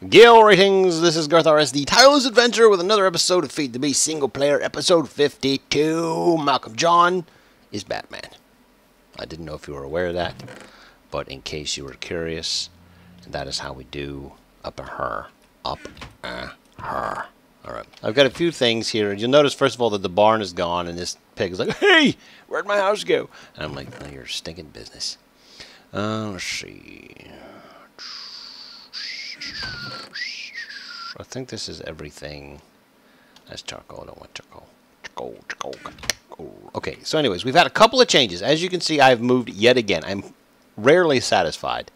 Gale ratings, this is garthrs, the tireless adventure with another episode of FTB single player, episode 52. Malcolm John is Batman. I didn't know if you were aware of that, but in case you were curious, that is how we do up a her. Alright, I've got a few things here. You'll notice, first of all, that the barn is gone, and this pig is like, hey, where'd my house go? And I'm like, no, you're stinking business. Let's see. I think this is everything. That's charcoal. I don't want charcoal. Charcoal. Okay, so anyways, we've had a couple of changes. As you can see, I've moved yet again. I'm rarely satisfied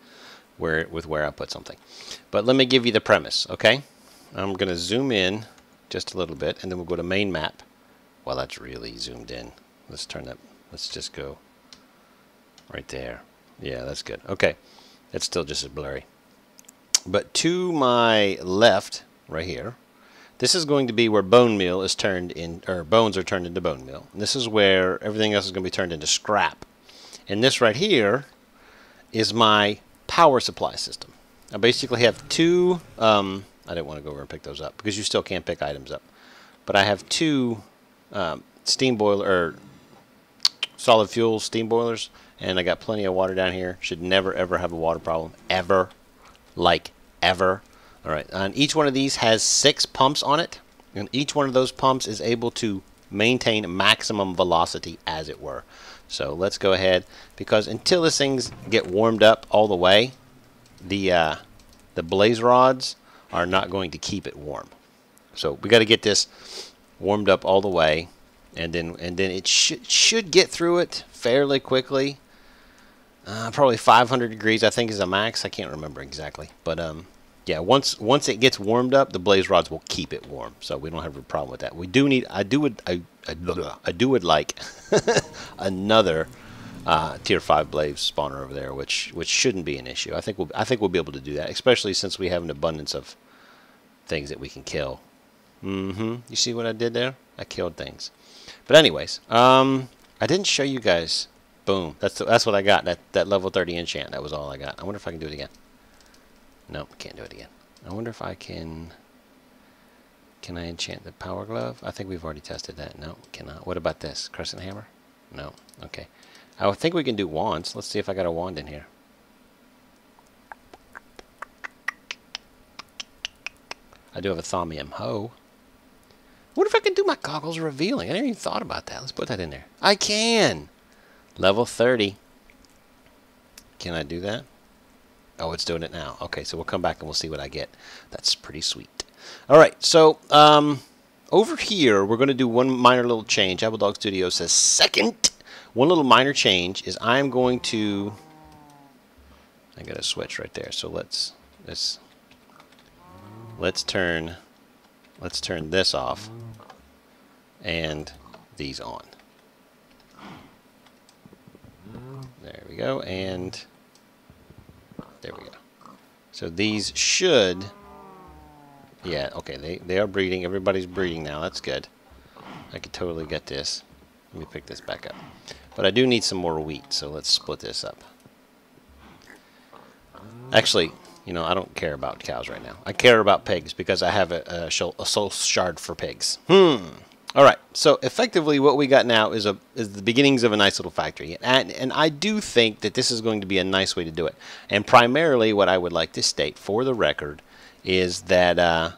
with where I put something. But let me give you the premise, okay? I'm going to zoom in just a little bit, and then we'll go to main map. Well, that's really zoomed in. Let's turn that. Let's just go right there. Yeah, that's good. Okay, it's still just as blurry. But to my left, right here, this is going to be where bone meal is turned in, or bones are turned into bone meal. And this is where everything else is going to be turned into scrap. And this right here is my power supply system. I basically have two, I didn't want to go over and pick those up because you still can't pick items up. But I have two steam boiler, or solid fuel steam boilers, and I got plenty of water down here. Should never ever have a water problem, ever. Like ever. Alright, and each one of these has 6 pumps on it, and each one of those pumps is able to maintain maximum velocity, as it were. So let's go ahead, because until this things get warmed up all the way, the blaze rods are not going to keep it warm. So we got to get this warmed up all the way, and then it should get through it fairly quickly. Probably 500 degrees, I think, is a max. I can't remember exactly, but yeah. Once it gets warmed up, the blaze rods will keep it warm, so we don't have a problem with that. We do need. I would like another tier 5 blaze spawner over there, which shouldn't be an issue. I think we'll be able to do that, especially since we have an abundance of things that we can kill. You see what I did there? I killed things. But anyways, I didn't show you guys. Boom. That's what I got. That level 30 enchant. That was all I got. I wonder if I can do it again. Nope, can't do it again. I wonder if I can. Can I enchant the power glove? I think we've already tested that. No, cannot. What about this? Crescent hammer? No. Okay. I think we can do wands. Let's see if I got a wand in here. I do have a thaumium hoe. What if I can do my goggles revealing? I never even thought about that. Let's put that in there. I can! Level 30. Can I do that? Oh, it's doing it now. Okay, so we'll come back and we'll see what I get. That's pretty sweet. Alright, so over here, we're going to do one minor little change. Appledog Studio says second. One little minor change is I'm going to... I got a switch right there. So let's turn this off and these on. There we go, and there we go. So these should, yeah, okay, they are breeding. Everybody's breeding now. That's good. I could totally get this. Let me pick this back up. But I do need some more wheat, so let's split this up. Actually, you know, I don't care about cows right now. I care about pigs because I have a soul shard for pigs. Alright, so effectively what we got now is the beginnings of a nice little factory. And I do think that this is going to be a nice way to do it. And primarily what I would like to state for the record is that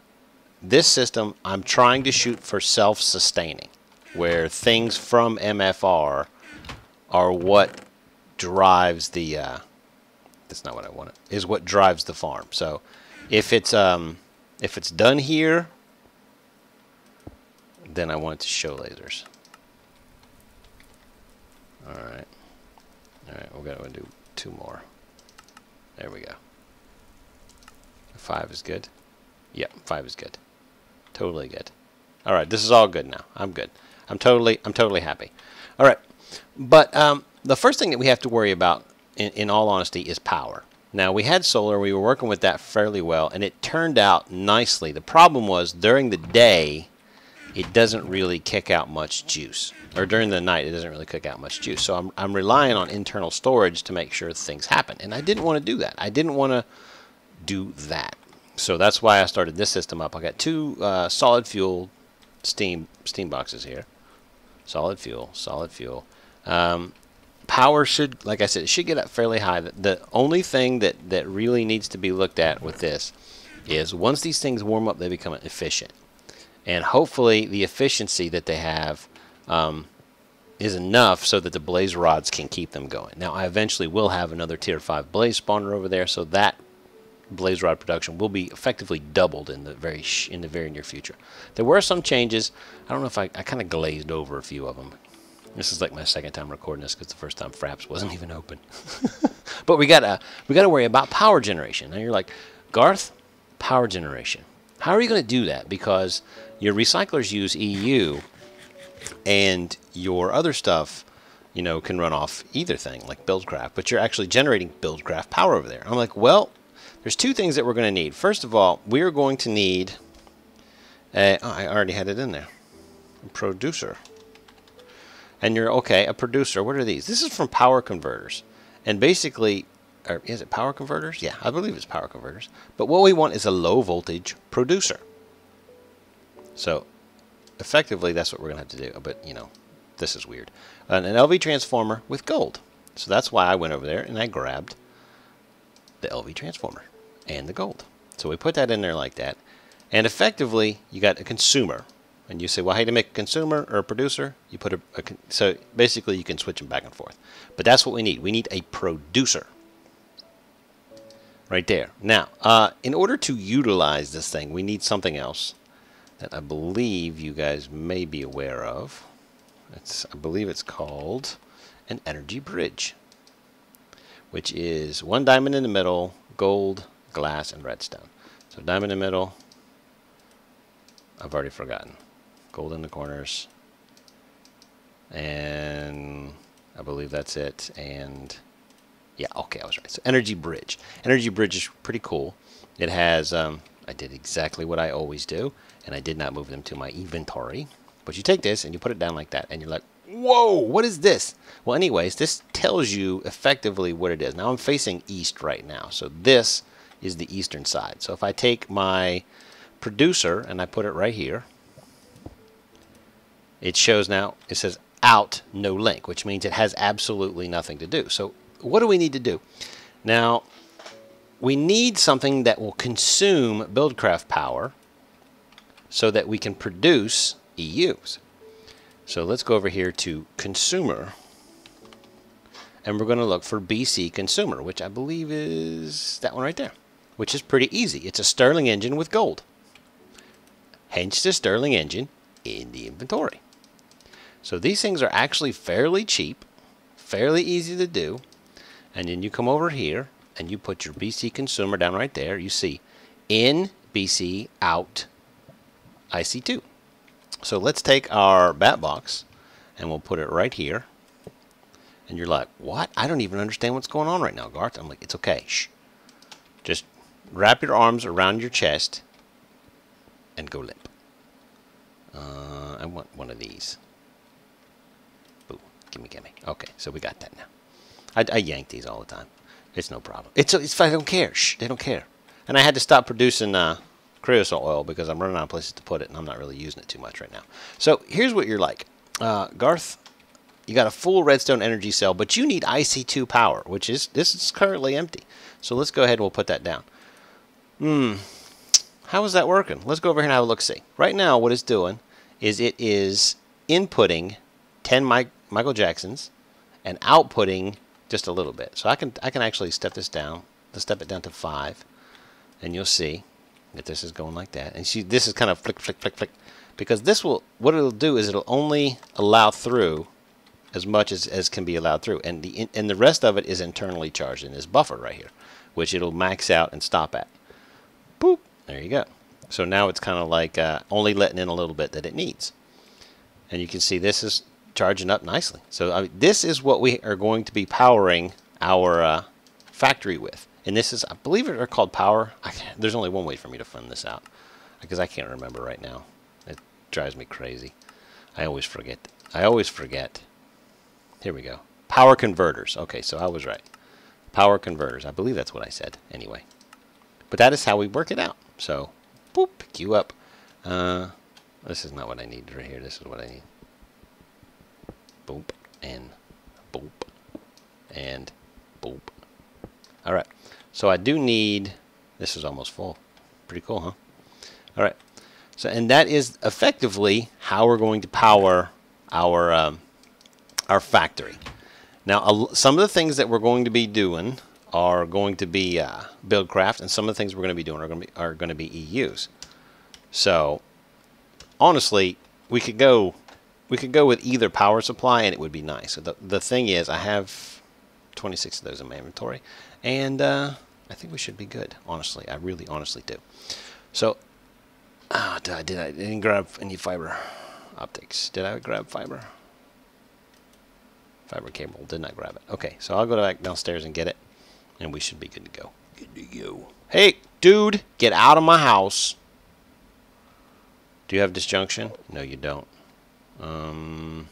this system, I'm trying to shoot for self-sustaining, where things from MFR are what drives the... that's not what I wanted. Is what drives the farm. So if it's done here, then I want it to show lasers. Alright, we're going to do 2 more. There we go. 5 is good. Yep, 5 is good. Totally good. Alright, this is all good now. I'm good. I'm totally happy. Alright, but the first thing that we have to worry about, in all honesty, is power. Now, we had solar. We were working with that fairly well, and it turned out nicely. The problem was, during the day, it doesn't really kick out much juice. Or during the night, it doesn't really kick out much juice. So I'm relying on internal storage to make sure things happen. And I didn't want to do that. I didn't want to do that. So that's why I started this system up. I got two solid fuel steam boxes here. Solid fuel, solid fuel. Power should, like I said, it should get up fairly high. The only thing that really needs to be looked at with this is once these things warm up, they become efficient. And hopefully the efficiency that they have is enough so that the blaze rods can keep them going. Now, I eventually will have another Tier 5 blaze spawner over there, so that blaze rod production will be effectively doubled in the very near future. There were some changes. I don't know if I kind of glazed over a few of them. This is like my second time recording this because the first time Fraps wasn't even open. But we gotta worry about power generation. Now you're like, Garth, power generation. How are you going to do that? Because your recyclers use EU, and your other stuff, you know, can run off either thing, like Buildcraft. But you're actually generating Buildcraft power over there. I'm like, well, there's two things that we're going to need. First of all, we're going to need I already had it in there. A producer. And you're, okay, a producer. What are these? This is from power converters. And basically, or is it power converters? Yeah, I believe it's power converters. But what we want is a low voltage producer. So, effectively, that's what we're going to have to do. But, you know, this is weird. An LV transformer with gold. So that's why I went over there and I grabbed the LV transformer and the gold. So we put that in there like that. And effectively, you got a consumer. And you say, well, how do you make a consumer or a producer? You put so basically you can switch them back and forth. But that's what we need. We need a producer. Right there. Now, in order to utilize this thing, we need something else that I believe you guys may be aware of. I believe it's called an energy bridge, which is one diamond in the middle, gold, glass, and redstone. So diamond in the middle, I've already forgotten. Gold in the corners, and I believe that's it. And yeah, okay, I was right. So energy bridge. Energy bridge is pretty cool. It has, I did exactly what I always do, and I did not move them to my inventory. But you take this and you put it down like that, and you're like, whoa, what is this? Well, anyways, this tells you effectively what it is. Now I'm facing east right now, so this is the eastern side. So if I take my producer and I put it right here, it shows now, it says out, no link, which means it has absolutely nothing to do. So what do we need to do? Now, we need something that will consume Buildcraft power so that we can produce EUs. So let's go over here to consumer, and we're going to look for BC consumer, which I believe is that one right there, which is pretty easy. It's a Stirling engine with gold. Hence the Stirling engine in the inventory. So these things are actually fairly cheap, fairly easy to do. And then you come over here and you put your BC consumer down right there. You see in BC, out IC2. So let's take our bat box and we'll put it right here. And you're like, what? I don't even understand what's going on right now, Garth. I'm like, it's okay. Shh. Just wrap your arms around your chest and go limp. I want one of these. Boo. Gimme. Okay, so we got that now. I yank these all the time. It's no problem. It's I don't care. Shh, they don't care. And I had to stop producing creosote oil because I'm running out of places to put it, and I'm not really using it too much right now. So here's what you're like. Garth, you got a full redstone energy cell, but you need IC2 power, which is, this is currently empty. So let's go ahead and we'll put that down. How is that working? Let's go over here and have a look-see. Right now, what it's doing is it is inputting 10 Michael Jacksons and outputting just a little bit. So I can actually step this down. Let's step it down to 5, and you'll see that this is going like that. And see, this is kind of flick, flick, flick, flick, because this will, what it'll do is it'll only allow through as much as can be allowed through, and the rest of it is internally charged in this buffer right here, which it'll max out and stop at. Boop. There you go. So now it's kind of like only letting in a little bit that it needs. And you can see this is charging up nicely. So I mean, this is what we are going to be powering our factory with. And this is, I believe they're called power. There's only one way for me to find this out because I can't remember right now. It drives me crazy. I always forget. Here we go. Power converters. Okay, so I was right. Power converters. I believe that's what I said anyway. But that is how we work it out. So, boop, pick you up. This is not what I need right here. This is what I need. Boop, and boop, and boop. All right. So I do need, this is almost full. Pretty cool, huh? All right. So, and that is effectively how we're going to power our factory. Now, some of the things that we're going to be doing are going to be Buildcraft, and some of the things we're going to be doing are going to be EUs. So, honestly, we could go with either power supply, and it would be nice. So the thing is, I have 26 of those in my inventory, and I think we should be good. Honestly, I really honestly do. So, I didn't grab any fiber optics. Did I grab fiber? Fiber cable. Did not grab it. Okay, so I'll go back downstairs and get it, and we should be good to go. Good to go. Hey, dude, get out of my house. Do you have disjunction? No, you don't. Don't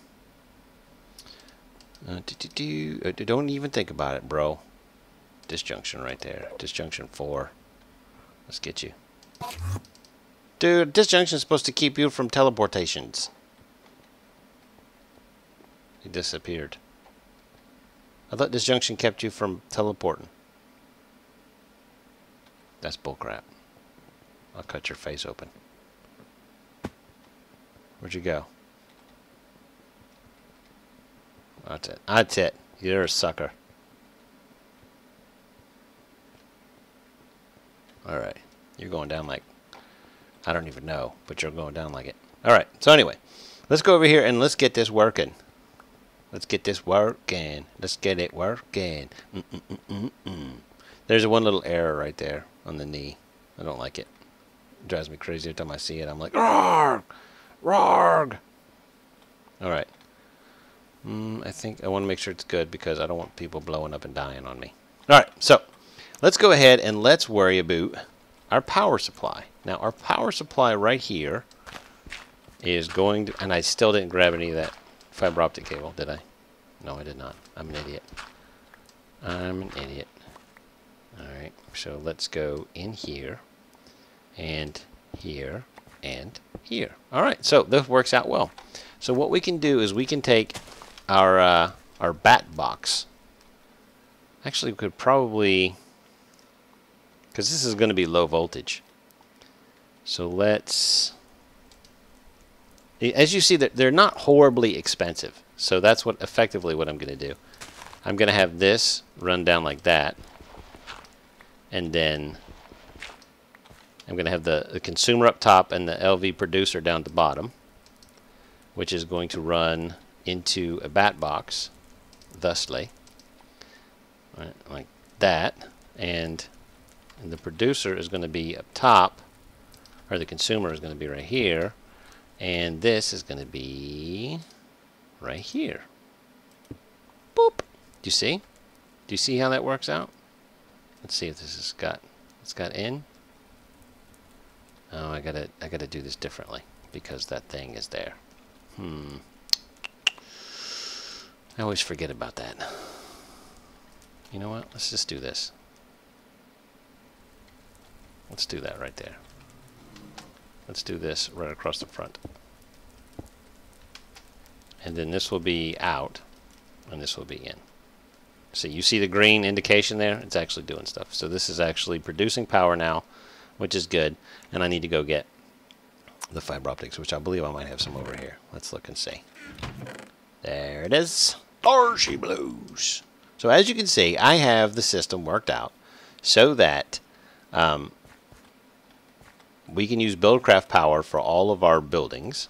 even think about it, bro. Disjunction right there. Disjunction 4. Let's get you. Dude, disjunction is supposed to keep you from teleportations. He disappeared. I thought disjunction kept you from teleporting. That's bullcrap. I'll cut your face open. Where'd you go? That's it. That's it. You're a sucker. Alright. You're going down like, I don't even know, but you're going down like it. Alright. So anyway, let's go over here and let's get this working. Let's get this working. Let's get it working. There's one little error right there on the knee. I don't like it. It drives me crazy every time I see it. I'm like, roar! Roar! Alright. I think I want to make sure it's good because I don't want people blowing up and dying on me. Alright, so let's go ahead and let's worry about our power supply. Now, our power supply right here is going to, and I still didn't grab any of that fiber optic cable, did I? No, I did not. I'm an idiot. I'm an idiot. Alright, so let's go in here, and here, and here. Alright, so this works out well. So what we can do is we can take our bat box. Actually, we could probably, because this is going to be low voltage. So let's, as you see, they're not horribly expensive. So that's what effectively what I'm going to do. I'm going to have this run down like that. And then I'm going to have the consumer up top and the LV producer down at the bottom, which is going to run into a bat box, thusly, right, like that. And the producer is going to be up top, or the consumer is going to be right here, and this is going to be right here. Boop. Do you see? Do you see how that works out? Let's see if this has got, it's got in. Oh, I gotta do this differently because that thing is there. I always forget about that. You know what? Let's just do this. Let's do that right there. Let's do this right across the front. And then this will be out, and this will be in. So you see the green indication there? It's actually doing stuff. So this is actually producing power now, which is good. And I need to go get the fiber optics, which I believe I might have some over here. Let's look and see. There it is. There she blows. So as you can see, I have the system worked out so that we can use Buildcraft power for all of our buildings,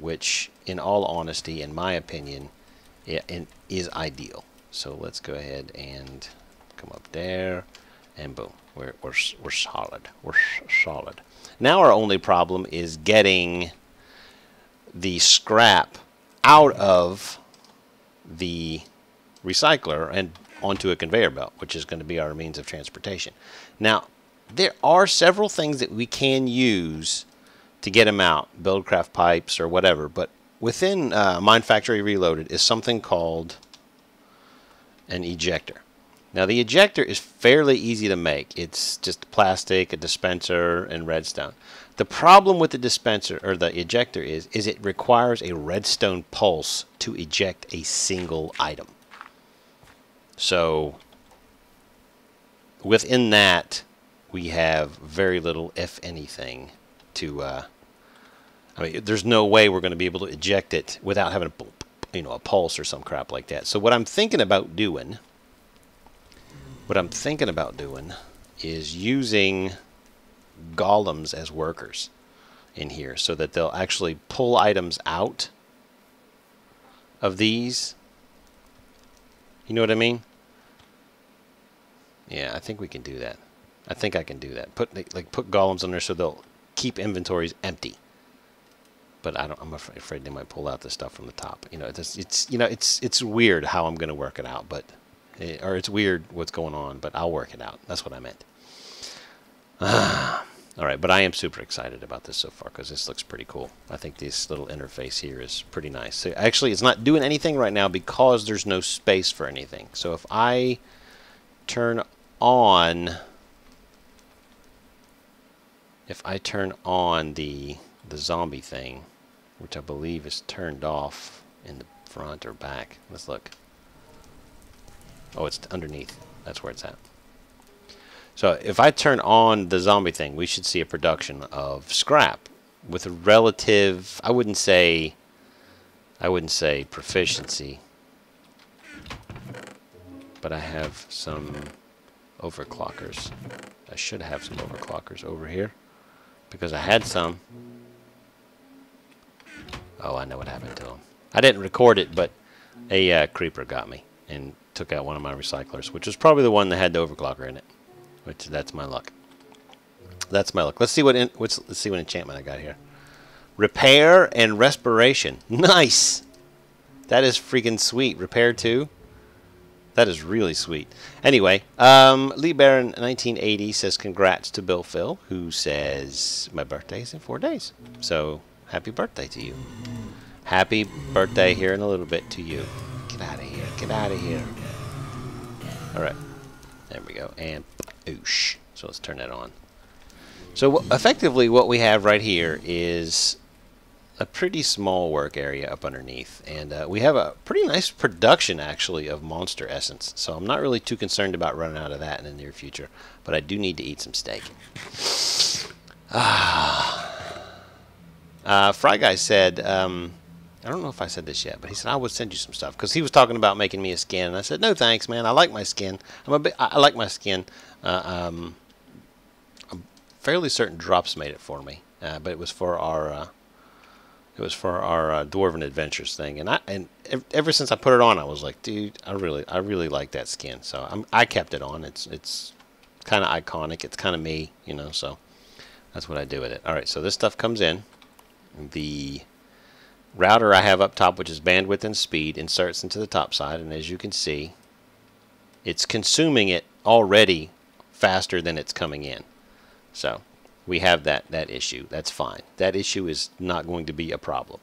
which, in all honesty, in my opinion, is ideal. So let's go ahead and come up there, and boom, we're solid. We're solid. Now our only problem is getting the scrap out of the recycler and onto a conveyor belt, which is going to be our means of transportation. Now, there are several things that we can use to get them out, Buildcraft pipes or whatever, but within Mine Factory Reloaded is something called an ejector. Now the ejector is fairly easy to make. It's just plastic, a dispenser, and redstone. The problem with the dispenser or the ejector is it requires a redstone pulse to eject a single item. So within that, we have very little, if anything, to. I mean, there's no way we're going to be able to eject it without having a pulse or some crap like that. So what I'm thinking about doing. Is using golems as workers in here so that they'll actually pull items out of these. You know what I mean? Yeah, I think we can do that. I think I can do that. Put golems on there so they'll keep inventories empty. But I'm afraid they might pull out the stuff from the top. It's weird how I'm going to work it out, but or it's weird what's going on, but I'll work it out. That's what I meant. All right, but I am super excited about this so far because this looks pretty cool. I think this little interface here is pretty nice. So actually, it's not doing anything right now because there's no space for anything. So if I turn on, the zombie thing, which I believe is turned off in the front or back. Let's look. Oh, it's underneath. That's where it's at. So if I turn on the zombie thing, we should see a production of scrap with a relative, I wouldn't say proficiency, but I have some overclockers. I should have some overclockers over here because I had some. Oh, I know what happened to them. I didn't record it, but a creeper got me and took out one of my recyclers, which was probably the one that had the overclocker in it. Which that's my luck. That's my luck. Let's see what enchantment I got here. Repair and respiration. Nice. That is freaking sweet. Repair 2. That is really sweet. Anyway, Lee Barron 1980 says congrats to Bill Phil, who says my birthday is in 4 days. So happy birthday to you. Happy birthday here in a little bit to you. Get out of here. Get out of here. All right. There we go. And oosh. So let's turn that on. So effectively what we have right here is a pretty small work area up underneath. And we have a pretty nice production actually of monster essence. So I'm not really too concerned about running out of that in the near future. But I do need to eat some steak. Fry Guy said, I don't know if I said this yet, but he said I would send you some stuff because he was talking about making me a skin, and I said no thanks, man. I like my skin. I like my skin. I'm fairly certain Drops made it for me, but it was for our Dwarven Adventures thing, and ever since I put it on, I was like, dude, I really like that skin. So I kept it on. It's kind of iconic. It's kind of me, So that's what I do with it. All right, so this stuff comes in. The router I have up top, which is bandwidth and speed, inserts into the top side, and as you can see, it's consuming it already faster than it's coming in. So we have that issue. That's fine. That issue is not going to be a problem.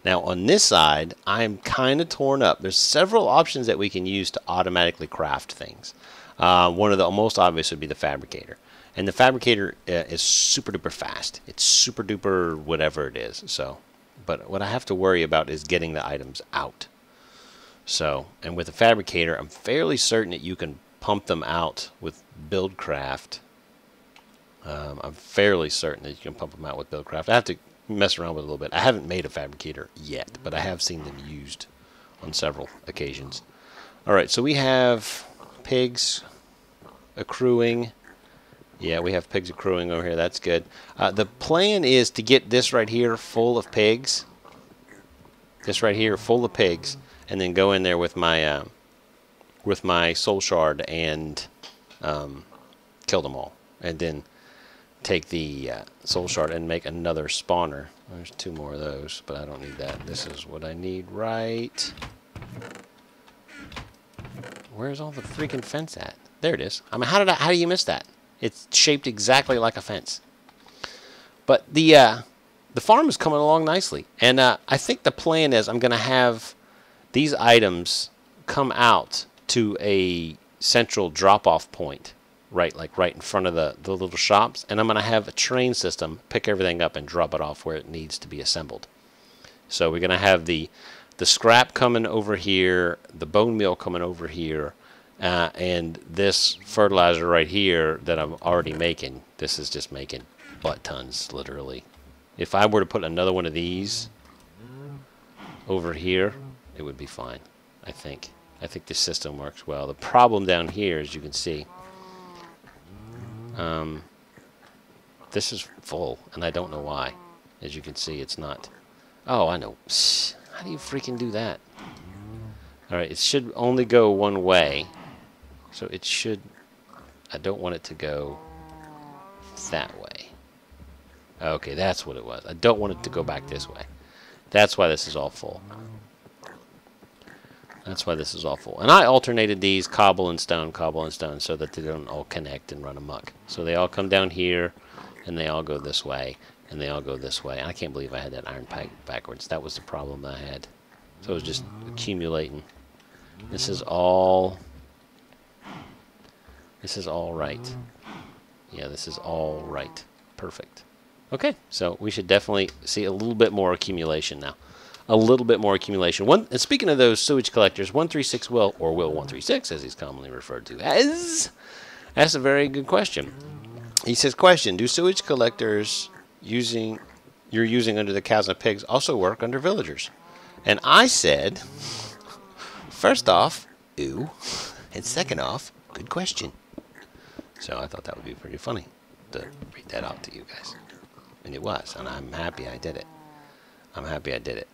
Now on this side, I'm kind of torn up. There's several options that we can use to automatically craft things. One of the most obvious would be the fabricator. And the fabricator is super duper fast. It's super duper whatever it is. So, but what I have to worry about is getting the items out. So, and with the fabricator, I'm fairly certain that you can pump them out with BuildCraft. I'm fairly certain that you can pump them out with BuildCraft. I have to mess around with it a little bit. I haven't made a fabricator yet, but I have seen them used on several occasions. All right, so we have pigs accruing. Yeah, we have pigs accruing over here. That's good. The plan is to get this right here full of pigs. This right here full of pigs, and then go in there with my soul shard and kill them all, and then take the soul shard and make another spawner. There's 2 more of those, but I don't need that. This is what I need right. Where's all the freaking fence at? There it is. I mean, how do you miss that? It's shaped exactly like a fence. But the farm is coming along nicely, and I think the plan is I'm going to have these items come out to a central drop-off point, right in front of the little shops, and I'm going to have a train system pick everything up and drop it off where it needs to be assembled. So we're going to have the scrap coming over here, the bone meal coming over here, and this fertilizer right here that I'm already making. This is just making butt tons, literally. If I were to put another one of these over here, it would be fine, I think. I think the system works well. The problem down here, as you can see, this is full, and I don't know why. As you can see, it's not. Oh, I know. How do you freaking do that? Alright, it should only go one way. So it should... I don't want it to go that way. Okay, that's what it was. I don't want it to go back this way. That's why this is all full. That's why this is all full. And I alternated these cobble and stone, so that they don't all connect and run amok. So they all come down here, and they all go this way, and they all go this way. I can't believe I had that iron pipe backwards. That was the problem I had. So it was just accumulating. This is all right. Yeah, this is all right. Perfect. Okay, so we should definitely see a little bit more accumulation now. A little bit more accumulation. And speaking of those sewage collectors, 136 Will, or Will 136 as he's commonly referred to as, that's a very good question. He says, question, do sewage collectors you're using under the cows and pigs also work under villagers? And I said, first off, ooh, and second off, good question. So I thought that would be pretty funny to read that out to you guys. And it was, and I'm happy I did it. I'm happy I did it.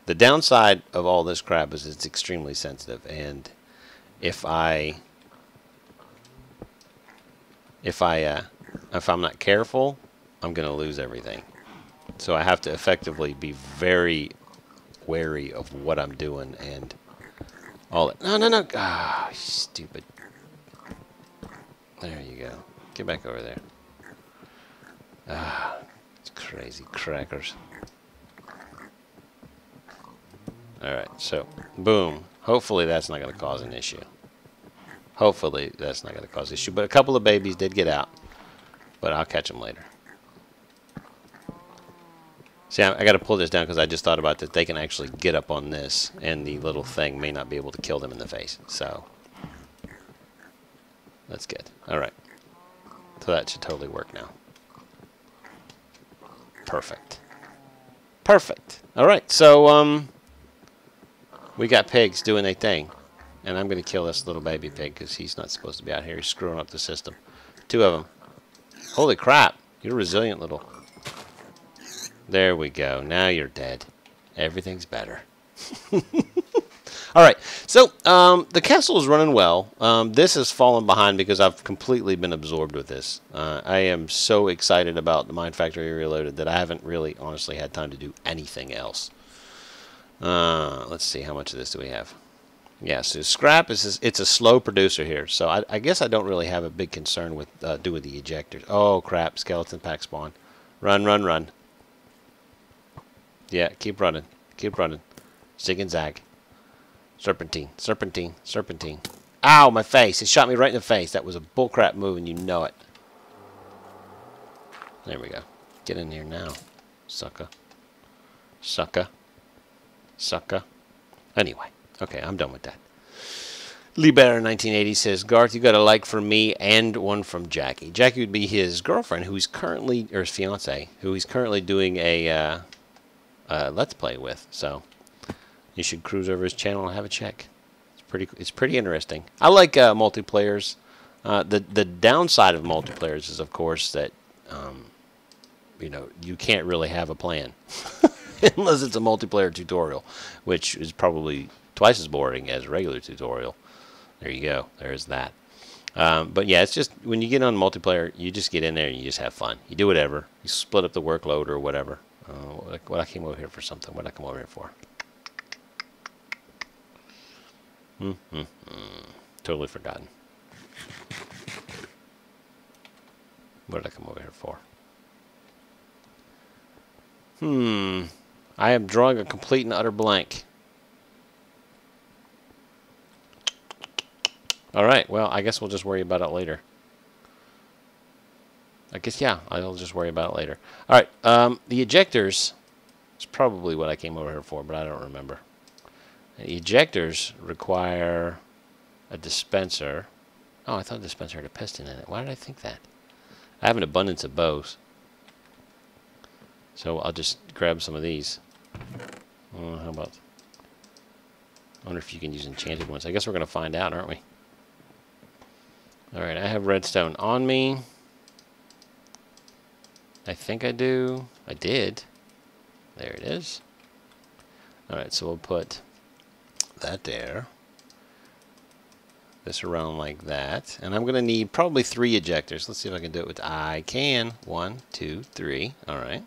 The downside of all this crap is it's extremely sensitive, and if I'm not careful, I'm going to lose everything. So I have to effectively be very wary of what I'm doing and all that. No. Ah, stupid. There you go. Get back over there. Ah, it's crazy crackers. Alright, so, boom. Hopefully that's not going to cause an issue. Hopefully that's not going to cause an issue. But a couple of babies did get out. But I'll catch them later. See, I got to pull this down because I just thought about that they can actually get up on this, and the little thing may not be able to kill them in the face. So, that's good. Alright. So that should totally work now. Perfect. Perfect. Alright, so, we got pigs doing their thing. And I'm going to kill this little baby pig because he's not supposed to be out here. He's screwing up the system. 2 of them. Holy crap. You're resilient little... There we go. Now you're dead. Everything's better. Alright, so the castle is running well. This has fallen behind because I've completely been absorbed with this. I am so excited about the Mine Factory Reloaded that I haven't really honestly had time to do anything else. Let's see, how much of this do we have? Yeah, so scrap it's a slow producer here, so I guess I don't really have a big concern with doing the ejectors. Oh crap, skeleton pack spawn. Run. Yeah, keep running. Zig and zag. Serpentine. Ow, my face. It shot me right in the face. That was a bullcrap move, and you know it. There we go. Get in here now, sucker. Anyway, okay, I'm done with that. Lieber1980 says, Garth, you got a like from me and one from Jackie. Jackie would be his girlfriend, or his fiance, who he's currently doing a Let's Play with. So you should cruise over his channel and have a check. It's pretty interesting. I like multiplayers. The downside of multiplayers is, of course, that you can't really have a plan unless it's a multiplayer tutorial, which is probably twice as boring as a regular tutorial. There you go. There's that. But yeah, it's just when you get on multiplayer, you just get in there and you just have fun. You do whatever. You split up the workload or whatever. What I came over here for something. What did I come over here for? Totally forgotten. What did I come over here for? I am drawing a complete and utter blank. Alright, well, I guess we'll just worry about it later. I guess, yeah, I'll just worry about it later. Alright, the ejectors is probably what I came over here for, but I don't remember. The ejectors require a dispenser. Oh, I thought the dispenser had a piston in it. Why did I think that? I have an abundance of bows. So I'll just grab some of these. How about... I wonder if you can use enchanted ones. I guess we're going to find out, aren't we? Alright, I have redstone on me. I think I do. I did. There it is. Alright, so we'll put that there. This around like that. And I'm going to need probably 3 ejectors. Let's see if I can do it with... I can. 1, 2, 3. Alright.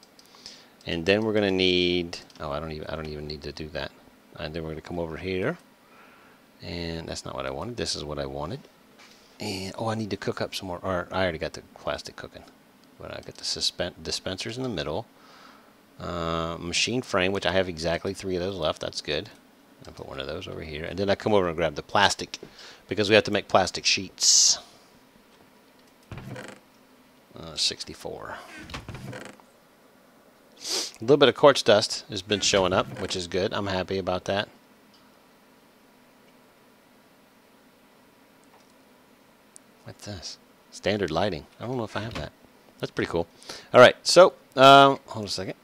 And then we're going to need... Oh, I don't even need to do that. And then we're going to come over here. And that's not what I wanted. This is what I wanted. And, oh, I need to cook up some more. Or, I already got the plastic cooking. But I got the dispensers in the middle. Machine frame, which I have exactly 3 of those left. That's good. I'll put one of those over here. And then I come over and grab the plastic. Because we have to make plastic sheets. 64. A little bit of quartz dust has been showing up, which is good. I'm happy about that. What's this? Standard lighting. I don't know if I have that. That's pretty cool. All right, so hold on a second.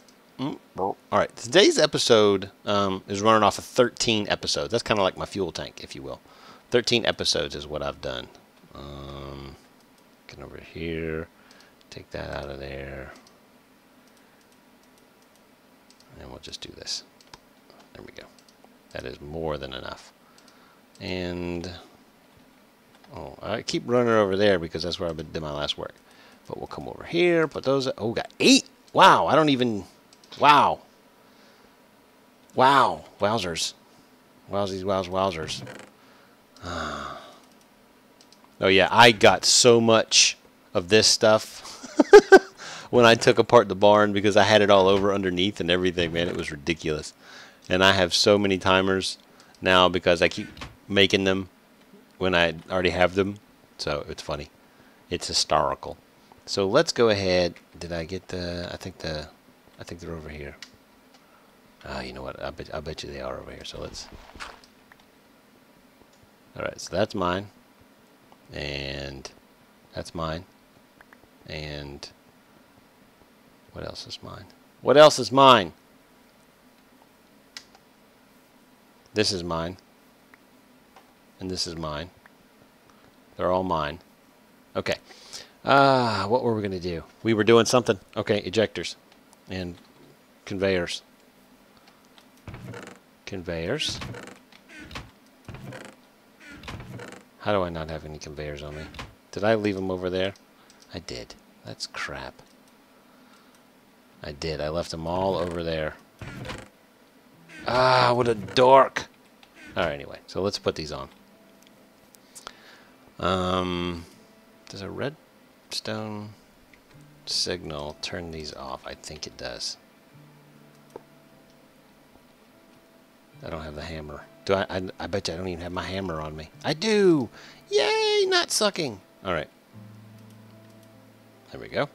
All right, today's episode is running off of 13 episodes. That's kind of like my fuel tank, if you will. 13 episodes is what I've done. Get over here. Take that out of there. And we'll just do this. There we go. That is more than enough. And oh, I keep running over there because that's where I did my last work. But we'll come over here, put those. Oh, got 8. Wow, I don't even. Wow. Wow. Wowzers. Wowsies, wowzers. Oh yeah, I got so much of this stuff when I took apart the barn because I had it all over underneath and everything, man. It was ridiculous. And I have so many timers now because I keep making them when I already have them. So it's funny. It's historical. So let's go ahead. Did I get the... I think they're over here. You know what? I bet you they are over here. So let's... Alright, so that's mine. And that's mine. And what else is mine? What else is mine? This is mine. And this is mine. They're all mine. Okay. What were we going to do? We were doing something. Okay, ejectors. And conveyors. Conveyors. How do I not have any conveyors on me? Did I leave them over there? I did. That's crap. I did. I left them all over there. Ah, what a dork. Alright, anyway. So let's put these on. Does a redstone signal turn these off? I think it does. I don't have the hammer. Do I bet you I don't even have my hammer on me. I do! Yay! Not sucking! Alright. There we go.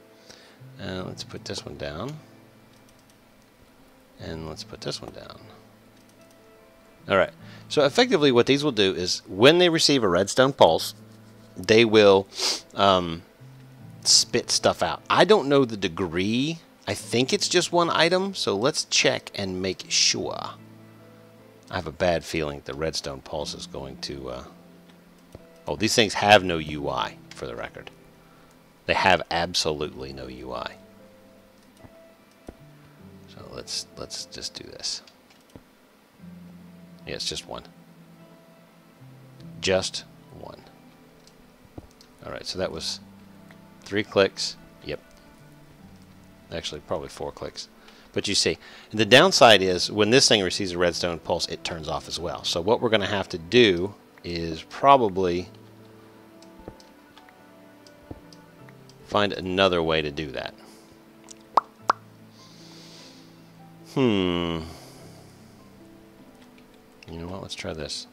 Let's put this one down. And let's put this one down. Alright. So effectively what these will do is when they receive a redstone pulse, they will spit stuff out. I don't know the degree. I think it's just one item. So let's check and make sure. I have a bad feeling the redstone pulse is going to... Oh, these things have no UI, for the record. They have absolutely no UI. So let's just do this. Yeah, it's just one. Just one. Alright, so that was 3 clicks. Yep. Actually, probably 4 clicks. But you see, the downside is when this thing receives a redstone pulse, it turns off as well. So what we're going to have to do is probably find another way to do that. You know what? Let's try this.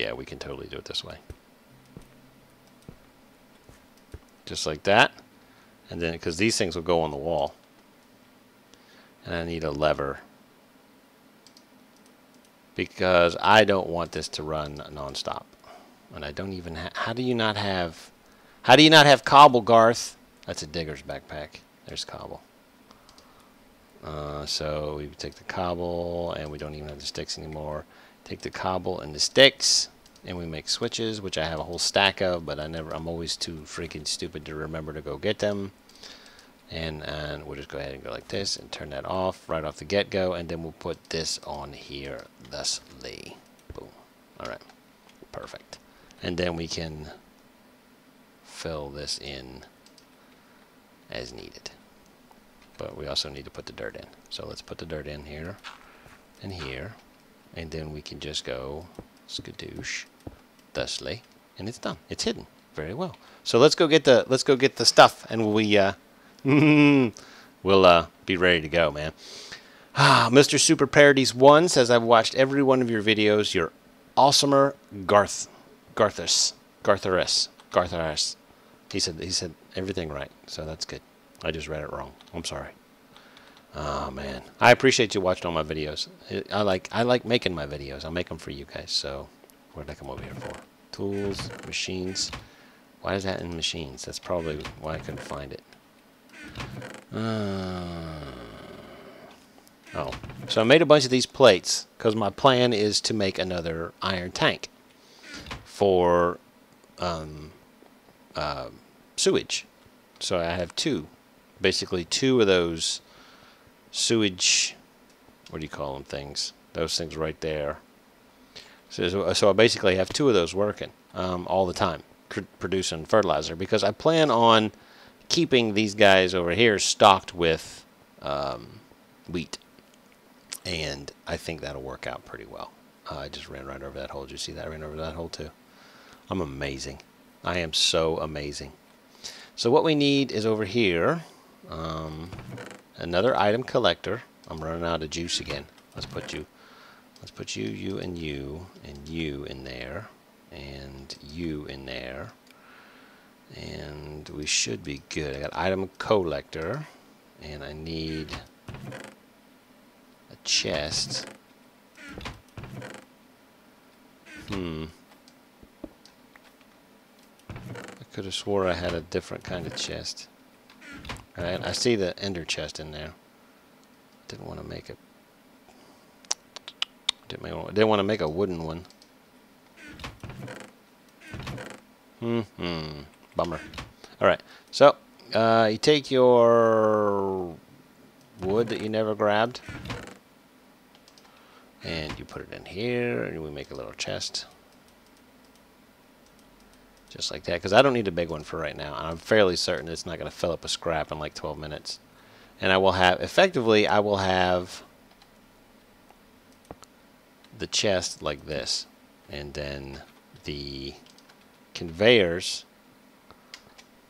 Yeah, we can totally do it this way. Just like that. And then, because these things will go on the wall. And I need a lever. Because I don't want this to run nonstop. And I don't even have... How do you not have cobble, Garth? That's a digger's backpack. There's cobble. So we take the cobble, and we don't even have the sticks anymore. Take the cobble and the sticks, and we make switches, which I have a whole stack of, but I'm always too freaking stupid to remember to go get them. And we'll just go ahead and go like this and turn that off right off the get-go, and then we'll put this on here thusly. Boom. All right. Perfect. And then we can fill this in as needed. But we also need to put the dirt in. So let's put the dirt in here and here. And then we can just go skadoosh thusly. And it's done. It's hidden. Very well. So let's go get the stuff, and we'll be ready to go, man. Mr. Super Parodies 1 says, I've watched every one of your videos. You're awesomer, garthrs. He said everything right, so that's good. I just read it wrong. I'm sorry. Oh man, I appreciate you watching all my videos. I like making my videos. I'll make them for you guys. So, what did I come over here for? Tools, machines. Why is that in machines? That's probably why I couldn't find it. Oh, so I made a bunch of these plates because my plan is to make another iron tank for sewage. So I have basically two of those sewage, what do you call them things? Those things right there. So I basically have two of those working all the time, producing fertilizer, because I plan on keeping these guys over here stocked with wheat. And I think that'll work out pretty well. I just ran right over that hole. Did you see that? I ran over that hole too. I'm amazing. I am so amazing. So what we need is over here, another item collector. I'm running out of juice again. Let's put you, you and you in there, and you in there, and we should be good. I got item collector, and I need a chest. I could have swore I had a different kind of chest. Alright, I see the ender chest in there. Didn't want to make it. Didn't want to make a wooden one. Bummer. Alright, so you take your wood that you never grabbed, and you put it in here, and we make a little chest. Just like that, because I don't need a big one for right now. I'm fairly certain it's not going to fill up a scrap in like 12 minutes. And I will have, effectively, I will have the chest like this. And then the conveyors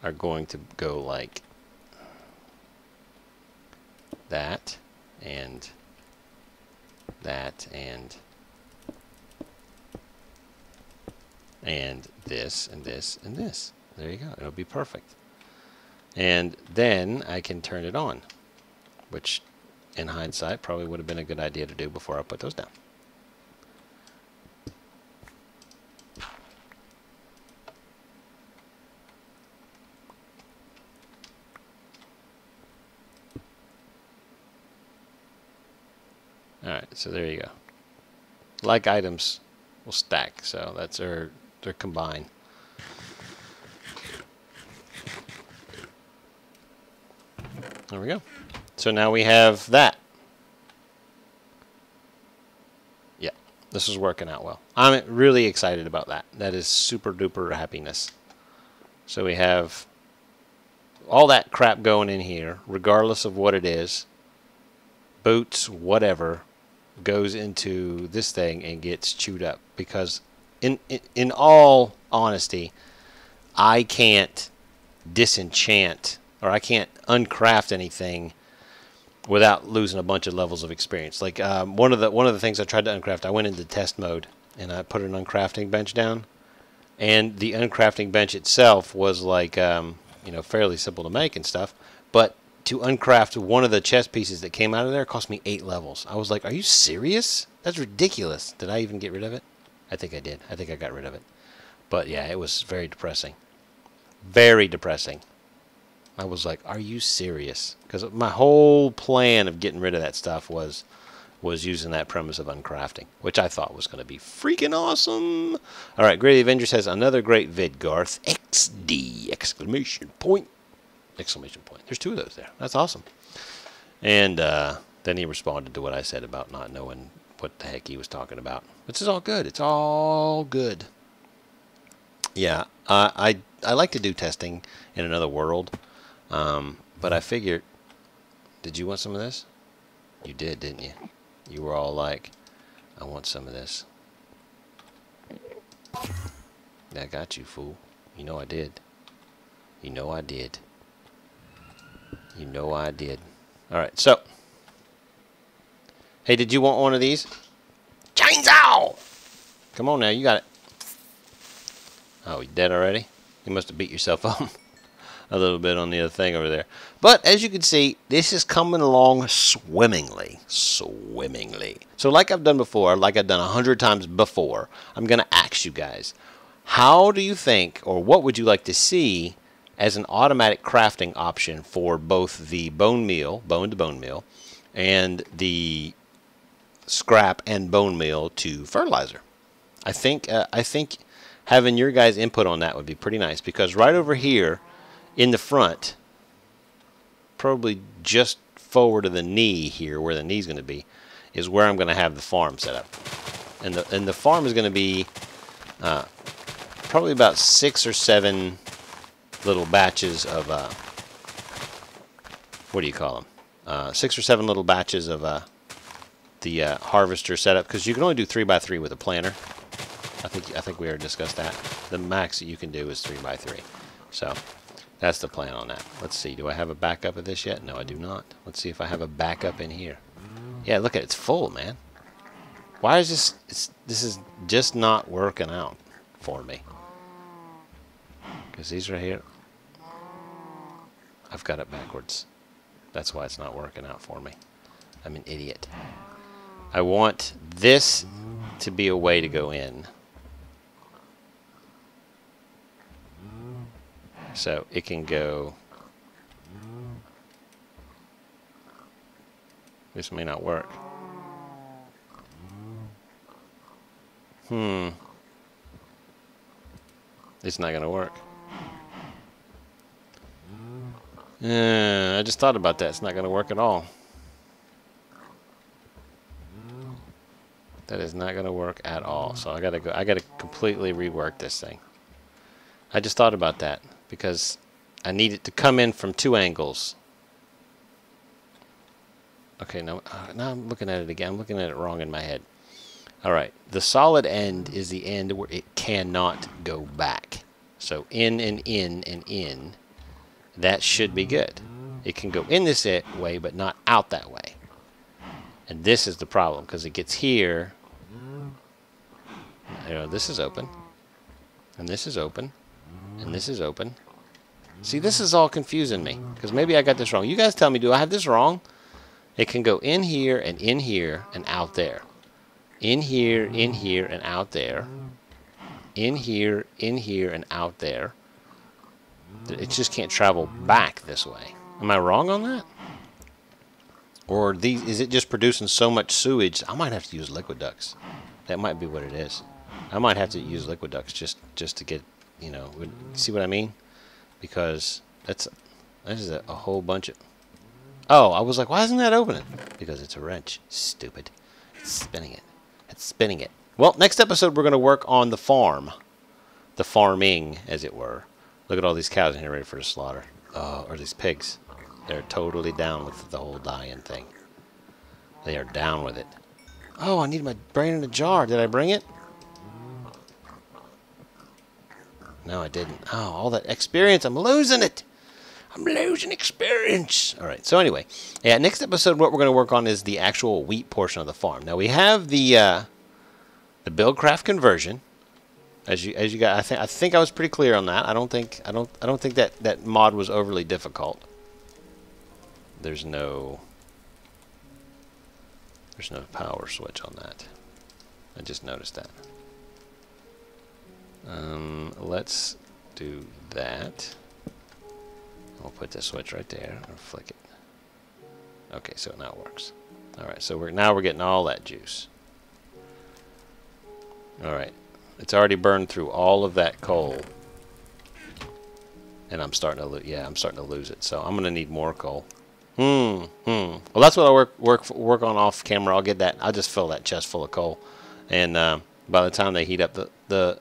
are going to go like that, and that, and this, and this, and this. There you go. It'll be perfect. And then I can turn it on, which in hindsight probably would have been a good idea to do before I put those down. Alright, so there you go. Like items will stack, so that's they're combined. There we go. So now we have that. Yeah, this is working out well. I'm really excited about that. That is super duper happiness. So we have all that crap going in here, regardless of what it is. Boots, whatever, goes into this thing and gets chewed up, because in all honesty, I can't disenchant, or I can't uncraft anything without losing a bunch of levels of experience. Like one of the things I tried to uncraft, I went into test mode and I put an uncrafting bench down. And the uncrafting bench itself was like, you know, fairly simple to make and stuff. But to uncraft one of the chest pieces that came out of there cost me 8 levels. I was like, are you serious? That's ridiculous. Did I even get rid of it? I think I did. I think I got rid of it. But yeah, it was very depressing. Very depressing. I was like, are you serious? Because my whole plan of getting rid of that stuff was using that premise of uncrafting, which I thought was going to be freaking awesome. All right, Grady Avenger says, another great vid, Garth. XD! Exclamation point. Exclamation point. There's 2 of those there. That's awesome. And then he responded to what I said about not knowing what the heck he was talking about. Which is all good. It's all good. Yeah, I like to do testing in another world. But I figured, did you want some of this? You did, didn't you? You were all like, I want some of this. I got you, fool. You know I did. You know I did. You know I did. Alright, so. Hey, did you want one of these? Chainsaw! Come on now, you got it. Oh, you dead already? You must have beat yourself up a little bit on the other thing over there. But as you can see, this is coming along swimmingly. Swimmingly. So like I've done before, like I've done 100 times before, I'm going to ask you guys, how do you think, or what would you like to see as an automatic crafting option for both the bone meal, bone to bone meal, and the scrap and bone meal to fertilizer? I think having your guys' input on that would be pretty nice, because right over here in the front, probably just forward of the knee here, where the knee's going to be, is where I'm going to have the farm set up. And the farm is going to be probably about 6 or 7 little batches of, what do you call them? 6 or 7 little batches of the harvester setup, because you can only do 3x3 with a planter. I think we already discussed that. The max that you can do is 3x3. So that's the plan on that. Let's see. Do I have a backup of this yet? No, I do not. Let's see if I have a backup in here. Yeah, look at it. It's full, man. Why is this? This is just not working out for me. Because these right here, I've got it backwards. That's why it's not working out for me. I'm an idiot. I want this to be a way to go in. So it can go. This may not work. It's not going to work. I just thought about that. It's not going to work at all. That is not going to work at all. So I got to go. I got to completely rework this thing. I just thought about that because I need it to come in from 2 angles. Okay, now I'm looking at it again. I'm looking at it wrong in my head. All right, the solid end is the end where it cannot go back. So in and in and in, that should be good. It can go in this way, but not out that way. And this is the problem, because it gets here. You know, this is open, and this is open, and this is open. See, this is all confusing me, because maybe I got this wrong. You guys tell me, do I have this wrong? It can go in here, and out there. In here, and out there. In here, and out there. It just can't travel back this way. Am I wrong on that? Or is it just producing so much sewage? I might have to use liquid ducts. That might be what it is. I might have to use liquid ducts just to get, you know, see what I mean? Because this is a whole bunch of... Oh, I was like, why isn't that opening? Because it's a wrench. Stupid. It's spinning it. It's spinning it. Well, next episode we're going to work on the farm. The farming, as it were. Look at all these cows in here ready for the slaughter. Oh, or these pigs. They're totally down with the whole dying thing. They are down with it. Oh, I need my brain in a jar. Did I bring it? No, I didn't. Oh, all that experience. I'm losing it. I'm losing experience. All right. So anyway, yeah. Next episode, what we're going to work on is the actual wheat portion of the farm. Now we have the the buildcraft conversion. As you got, I think I was pretty clear on that. I don't think that mod was overly difficult. There's no power switch on that. I just noticed that. Let's do that. I'll put the switch right there or flick it. Okay, so now it works. All right, so now we're getting all that juice. All right, it's already burned through all of that coal, and I'm starting to lose it. So I'm gonna need more coal. Well, that's what I work on off camera. I'll get that. I'll just fill that chest full of coal, and by the time they heat up, the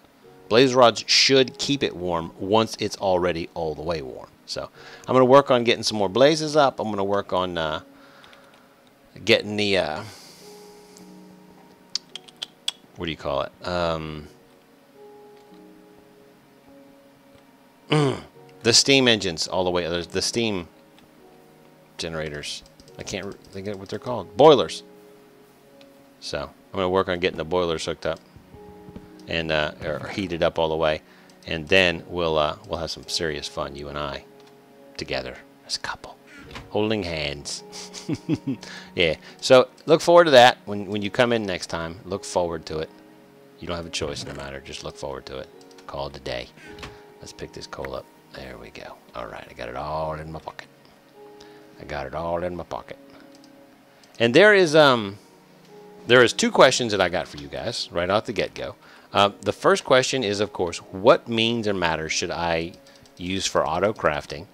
blaze rods should keep it warm once it's already all the way warm. So I'm gonna work on getting some more blazes up. I'm gonna work on getting the what do you call it? The steam engines all the way. There's the steam generators. I can't think of what they're called. Boilers. So I'm going to work on getting the boilers hooked up and or heated up all the way, and then we'll have some serious fun, you and I, together as a couple, holding hands. Yeah. So look forward to that when you come in next time. Look forward to it. You don't have a choice, no matter. Just look forward to it. Call it a day. Let's pick this coal up. There we go. All right, I got it all in my pocket. I got it all in my pocket. And there is two questions that I got for you guys right off the get-go. The first question is, of course, what means or matters should I use for auto crafting?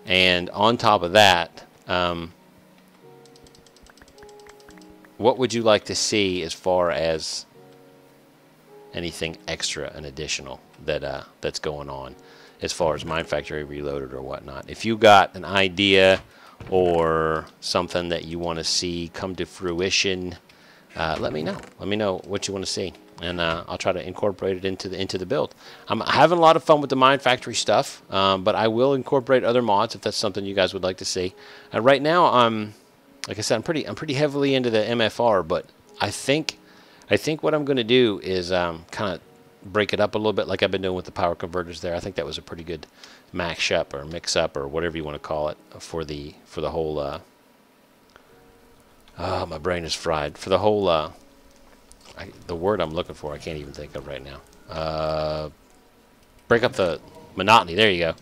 And on top of that, what would you like to see as far as anything extra and additional that's going on as far as Mine Factory Reloaded or whatnot? If you got an idea or something that you want to see come to fruition, let me know. Let me know what you want to see, and I'll try to incorporate it into the build. I'm having a lot of fun with the Mine Factory stuff, but I will incorporate other mods if that's something you guys would like to see. Right now, like I said, I'm pretty heavily into the MFR, but I think what I'm going to do is kind of break it up a little bit, like I've been doing with the power converters there. I think that was a pretty good mash up or mix up or whatever you want to call it for the whole. Oh, my brain is fried. For the whole, the word I'm looking for, I can't even think of right now. Break up the monotony. There you go.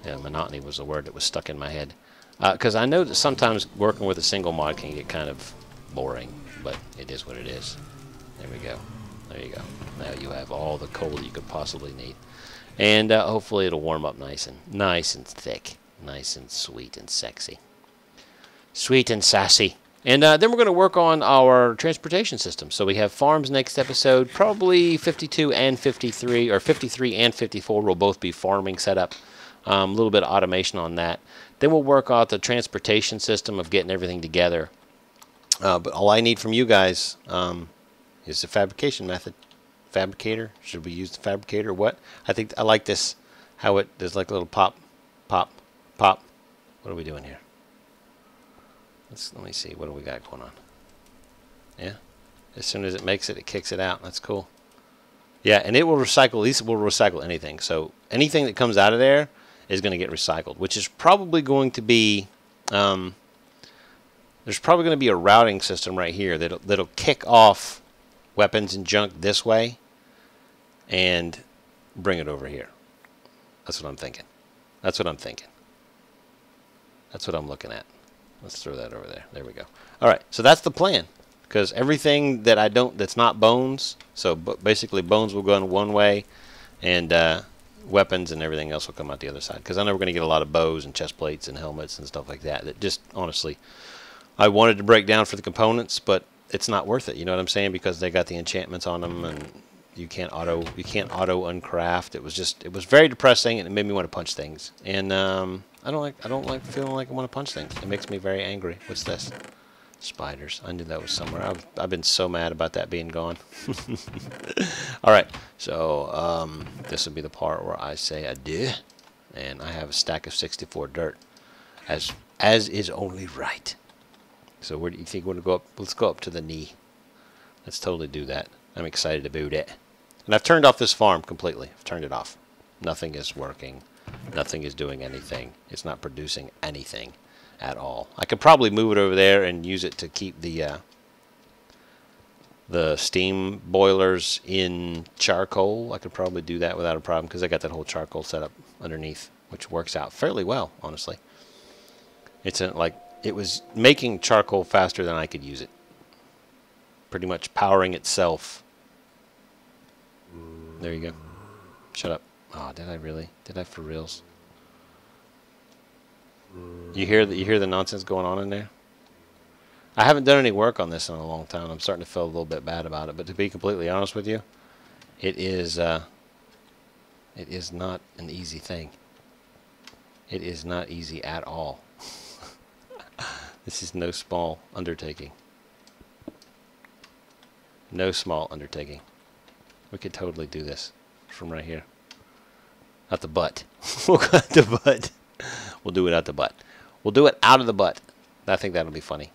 Yeah, monotony was the word that was stuck in my head. Because I know that sometimes working with a single mod can get kind of boring, but it is what it is. There we go. There you go. Now you have all the coal that you could possibly need. And hopefully it'll warm up nice and thick. Nice and sweet and sexy. Sweet and sassy. And then we're going to work on our transportation system. So we have farms next episode. Probably 52 and 53, or 53 and 54 will both be farming setup. A little bit of automation on that. Then we'll work out the transportation system of getting everything together. But all I need from you guys is the fabrication method. Fabricator. Should we use the fabricator or what? I think I like this. How there's like a little pop, pop, pop. What are we doing here? Let me see. What do we got going on? Yeah. As soon as it makes it, it kicks it out. That's cool. Yeah, and it will recycle. At least it will recycle anything. So anything that comes out of there is going to get recycled, which is probably going to be. There's probably going to be a routing system right here that'll kick off weapons and junk this way and bring it over here. That's what I'm thinking. That's what I'm thinking. That's what I'm looking at. Let's throw that over there. There we go. All right, so that's the plan. Because everything that that's not bones, so basically bones will go in one way, and weapons and everything else will come out the other side. Because I know we're going to get a lot of bows and chest plates and helmets and stuff like that. That just honestly, I wanted to break down for the components, but it's not worth it. You know what I'm saying? Because they got the enchantments on them, and you can't auto uncraft. It was very depressing, and it made me want to punch things. And I don't like feeling like I want to punch things. It makes me very angry. What's this? Spiders. I knew that was somewhere. I've been so mad about that being gone. All right. So this will be the part where I say adieu, and I have a stack of 64 dirt, as is only right. So where do you think we're going to go up? Let's go up to the knee. Let's totally do that. I'm excited to boot it. And I've turned off this farm completely. I've turned it off. Nothing is working. Nothing is doing anything. It's not producing anything at all. I could probably move it over there and use it to keep the steam boilers in charcoal. I could probably do that without a problem because I got that whole charcoal set up underneath, which works out fairly well, honestly. It's like it was making charcoal faster than I could use it. Pretty much powering itself. There you go. Shut up. Oh, did I really? Did I for reals? You hear the nonsense going on in there? I haven't done any work on this in a long time. I'm starting to feel a little bit bad about it, but to be completely honest with you, it is not an easy thing. It is not easy at all. This is no small undertaking. No small undertaking. We could totally do this from right here. Out the butt. We'll go out the butt. We'll do it out the butt. We'll do it out of the butt. I think that'll be funny.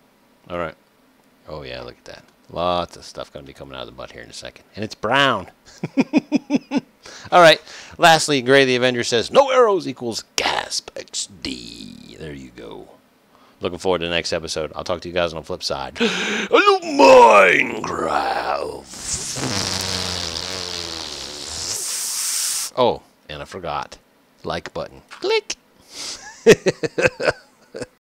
All right. Oh, yeah, look at that. Lots of stuff going to be coming out of the butt here in a second. And it's brown. All right. Lastly, Gray the Avenger says, no arrows equals gasp XD. There you go. Looking forward to the next episode. I'll talk to you guys on the flip side. Hello, Minecraft. Oh, and I forgot. Like button. Click.